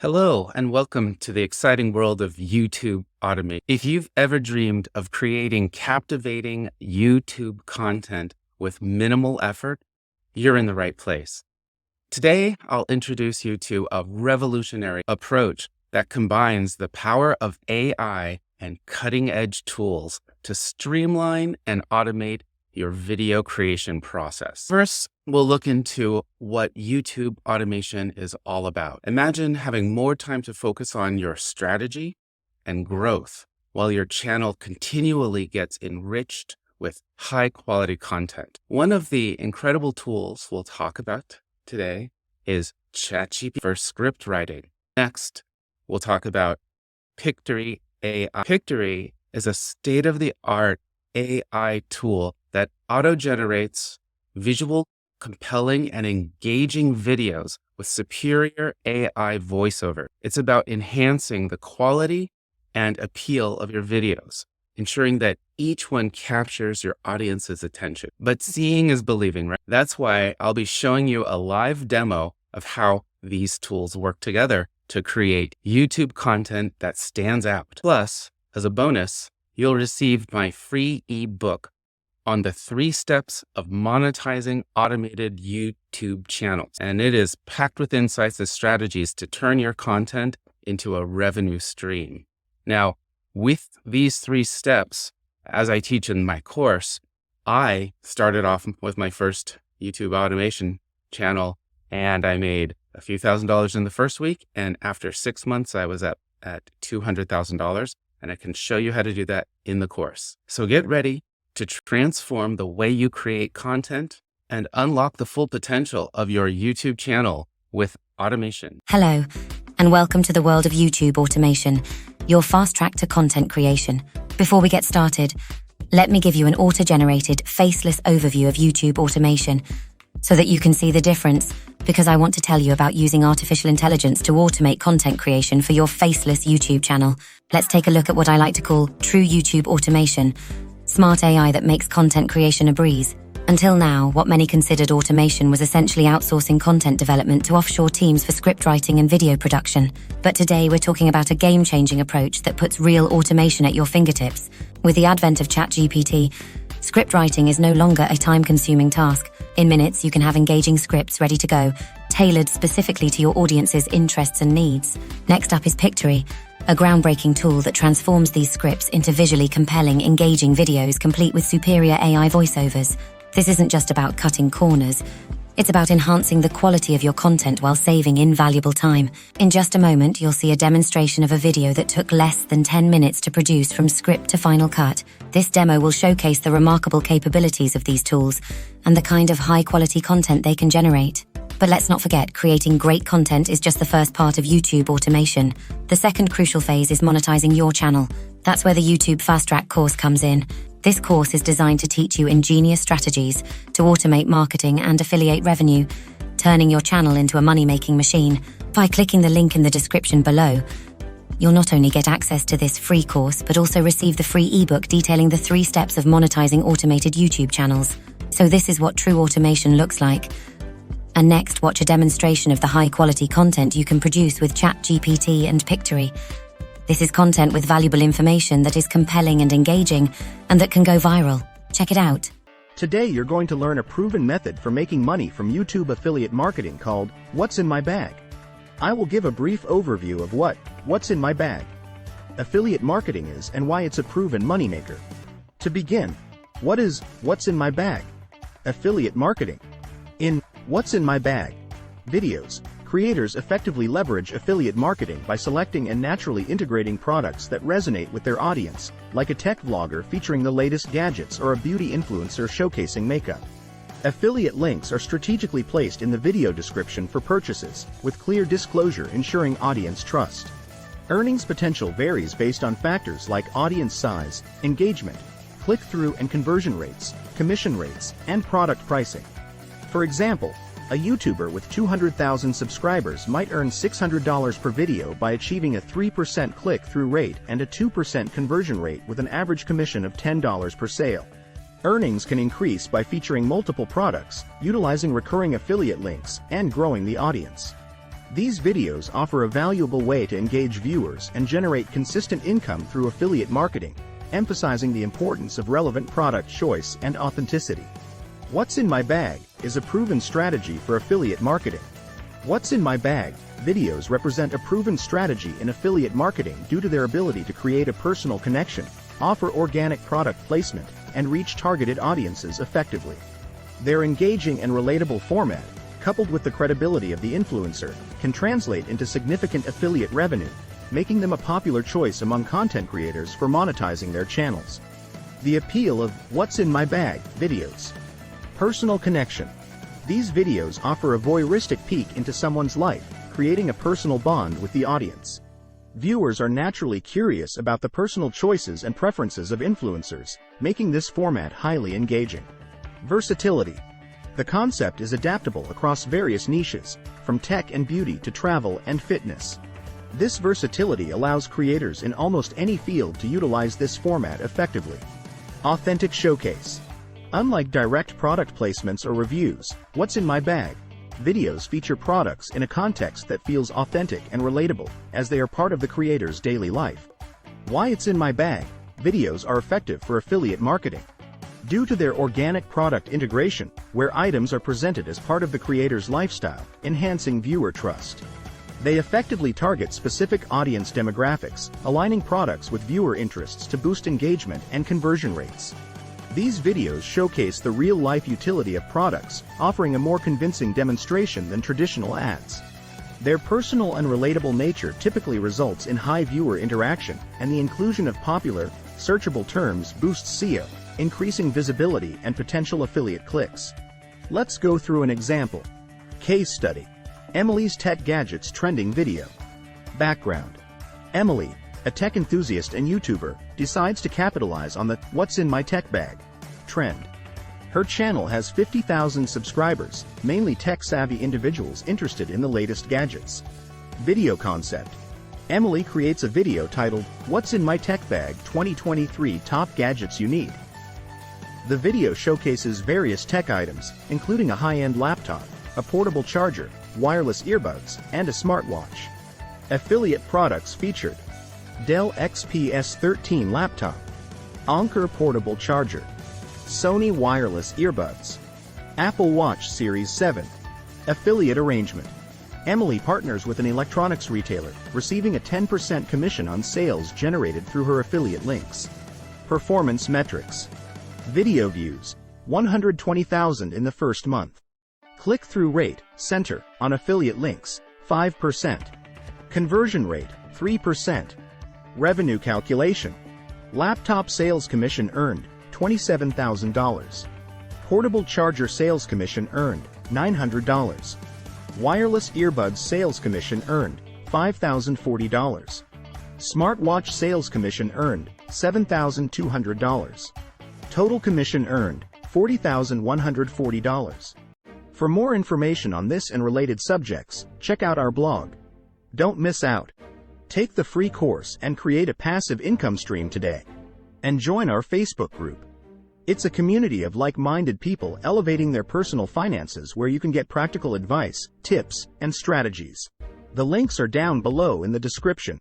Hello, and welcome to the exciting world of YouTube automation. If you've ever dreamed of creating captivating YouTube content with minimal effort, you're in the right place. Today, I'll introduce you to a revolutionary approach that combines the power of AI and cutting-edge tools to streamline and automate your video creation process. First, we'll look into what YouTube automation is all about. Imagine having more time to focus on your strategy and growth while your channel continually gets enriched with high-quality content. One of the incredible tools we'll talk about today is ChatGPT for script writing. Next, we'll talk about Pictory AI. Pictory is a state-of-the-art AI tool that auto-generates visual, compelling, and engaging videos with superior AI voiceover. It's about enhancing the quality and appeal of your videos, ensuring that each one captures your audience's attention. But seeing is believing, right? That's why I'll be showing you a live demo of how these tools work together to create YouTube content that stands out. Plus, as a bonus, you'll receive my free ebook on the 3 steps of monetizing automated YouTube channels. And it is packed with insights and strategies to turn your content into a revenue stream. Now, with these 3 steps, as I teach in my course, I started off with my first YouTube automation channel, and I made a few $1,000s in the first week. And after 6 months, I was at $200,000. And I can show you how to do that in the course. So get ready to transform the way you create content and unlock the full potential of your YouTube channel with automation. Hello, and welcome to the world of YouTube automation, your fast track to content creation. Before we get started, let me give you an auto-generated, faceless overview of YouTube automation so that you can see the difference, because I want to tell you about using artificial intelligence to automate content creation for your faceless YouTube channel. Let's take a look at what I like to call true YouTube automation, smart AI that makes content creation a breeze. Until now, what many considered automation was essentially outsourcing content development to offshore teams for script writing and video production. But today we're talking about a game-changing approach that puts real automation at your fingertips. With the advent of ChatGPT, script writing is no longer a time-consuming task. In minutes, you can have engaging scripts ready to go, tailored specifically to your audience's interests and needs. Next up is Pictory, a groundbreaking tool that transforms these scripts into visually compelling, engaging videos complete with superior AI voiceovers. This isn't just about cutting corners. It's about enhancing the quality of your content while saving invaluable time. In just a moment, you'll see a demonstration of a video that took less than 10 minutes to produce from script to final cut. This demo will showcase the remarkable capabilities of these tools and the kind of high-quality content they can generate. But let's not forget, creating great content is just the first part of YouTube automation. The second crucial phase is monetizing your channel. That's where the YouTube Fast Track course comes in. This course is designed to teach you ingenious strategies to automate marketing and affiliate revenue, turning your channel into a money-making machine. By clicking the link in the description below, you'll not only get access to this free course, but also receive the free ebook detailing the 3 steps of monetizing automated YouTube channels. So this is what true automation looks like. And next, watch a demonstration of the high-quality content you can produce with ChatGPT and Pictory. This is content with valuable information that is compelling and engaging, and that can go viral. Check it out. Today you're going to learn a proven method for making money from YouTube affiliate marketing called What's in My Bag. I will give a brief overview of what's in my bag, affiliate marketing is, and why it's a proven moneymaker. To begin, what is What's in My Bag? Affiliate marketing. In What's in My Bag videos, creators effectively leverage affiliate marketing by selecting and naturally integrating products that resonate with their audience, like a tech vlogger featuring the latest gadgets or a beauty influencer showcasing makeup. Affiliate links are strategically placed in the video description for purchases, with clear disclosure ensuring audience trust. Earnings potential varies based on factors like audience size, engagement, click-through and conversion rates, commission rates, and product pricing. For example, a YouTuber with 200,000 subscribers might earn $600 per video by achieving a 3% click-through rate and a 2% conversion rate with an average commission of $10 per sale. Earnings can increase by featuring multiple products, utilizing recurring affiliate links, and growing the audience. These videos offer a valuable way to engage viewers and generate consistent income through affiliate marketing, emphasizing the importance of relevant product choice and authenticity. What's in my bag is a proven strategy for affiliate marketing. What's in my bag videos represent a proven strategy in affiliate marketing due to their ability to create a personal connection, offer organic product placement, and reach targeted audiences effectively. Their engaging and relatable format, coupled with the credibility of the influencer, can translate into significant affiliate revenue, making them a popular choice among content creators for monetizing their channels. The appeal of What's in My Bag videos. Personal connection. These videos offer a voyeuristic peek into someone's life, creating a personal bond with the audience. Viewers are naturally curious about the personal choices and preferences of influencers, making this format highly engaging. Versatility. The concept is adaptable across various niches, from tech and beauty to travel and fitness. This versatility allows creators in almost any field to utilize this format effectively. Authentic showcase. Unlike direct product placements or reviews, What's in My Bag videos feature products in a context that feels authentic and relatable, as they are part of the creator's daily life. Why It's in My Bag videos are effective for affiliate marketing. Due to their organic product integration, where items are presented as part of the creator's lifestyle, enhancing viewer trust. They effectively target specific audience demographics, aligning products with viewer interests to boost engagement and conversion rates. These videos showcase the real-life utility of products, offering a more convincing demonstration than traditional ads. Their personal and relatable nature typically results in high viewer interaction, and the inclusion of popular, searchable terms boosts SEO, increasing visibility and potential affiliate clicks. Let's go through an example. Case study. Emily's Tech Gadgets Trending Video. Background. Emily, a tech enthusiast and YouTuber, decides to capitalize on the What's in My Tech Bag trend. Her channel has 50,000 subscribers, mainly tech-savvy individuals interested in the latest gadgets. Video concept. Emily creates a video titled, What's in My Tech Bag 2023 Top Gadgets You Need. The video showcases various tech items, including a high-end laptop, a portable charger, wireless earbuds, and a smartwatch. Affiliate products featured: Dell XPS 13 laptop, Anker portable charger, Sony wireless earbuds, Apple Watch Series 7. Affiliate arrangement. Emily partners with an electronics retailer, receiving a 10% commission on sales generated through her affiliate links. Performance metrics. Video views, 120,000 in the first month. Click-through rate, center, on affiliate links, 5%. Conversion rate, 3%. Revenue calculation. Laptop sales commission earned, $27,000. Portable charger sales commission earned, $900. Wireless earbuds sales commission earned, $5,040. Smartwatch sales commission earned, $7,200. Total commission earned, $40,140. For more information on this and related subjects, check out our blog. Don't miss out. Take the free course and create a passive income stream today. And join our Facebook group. It's a community of like-minded people elevating their personal finances where you can get practical advice, tips, and strategies. The links are down below in the description.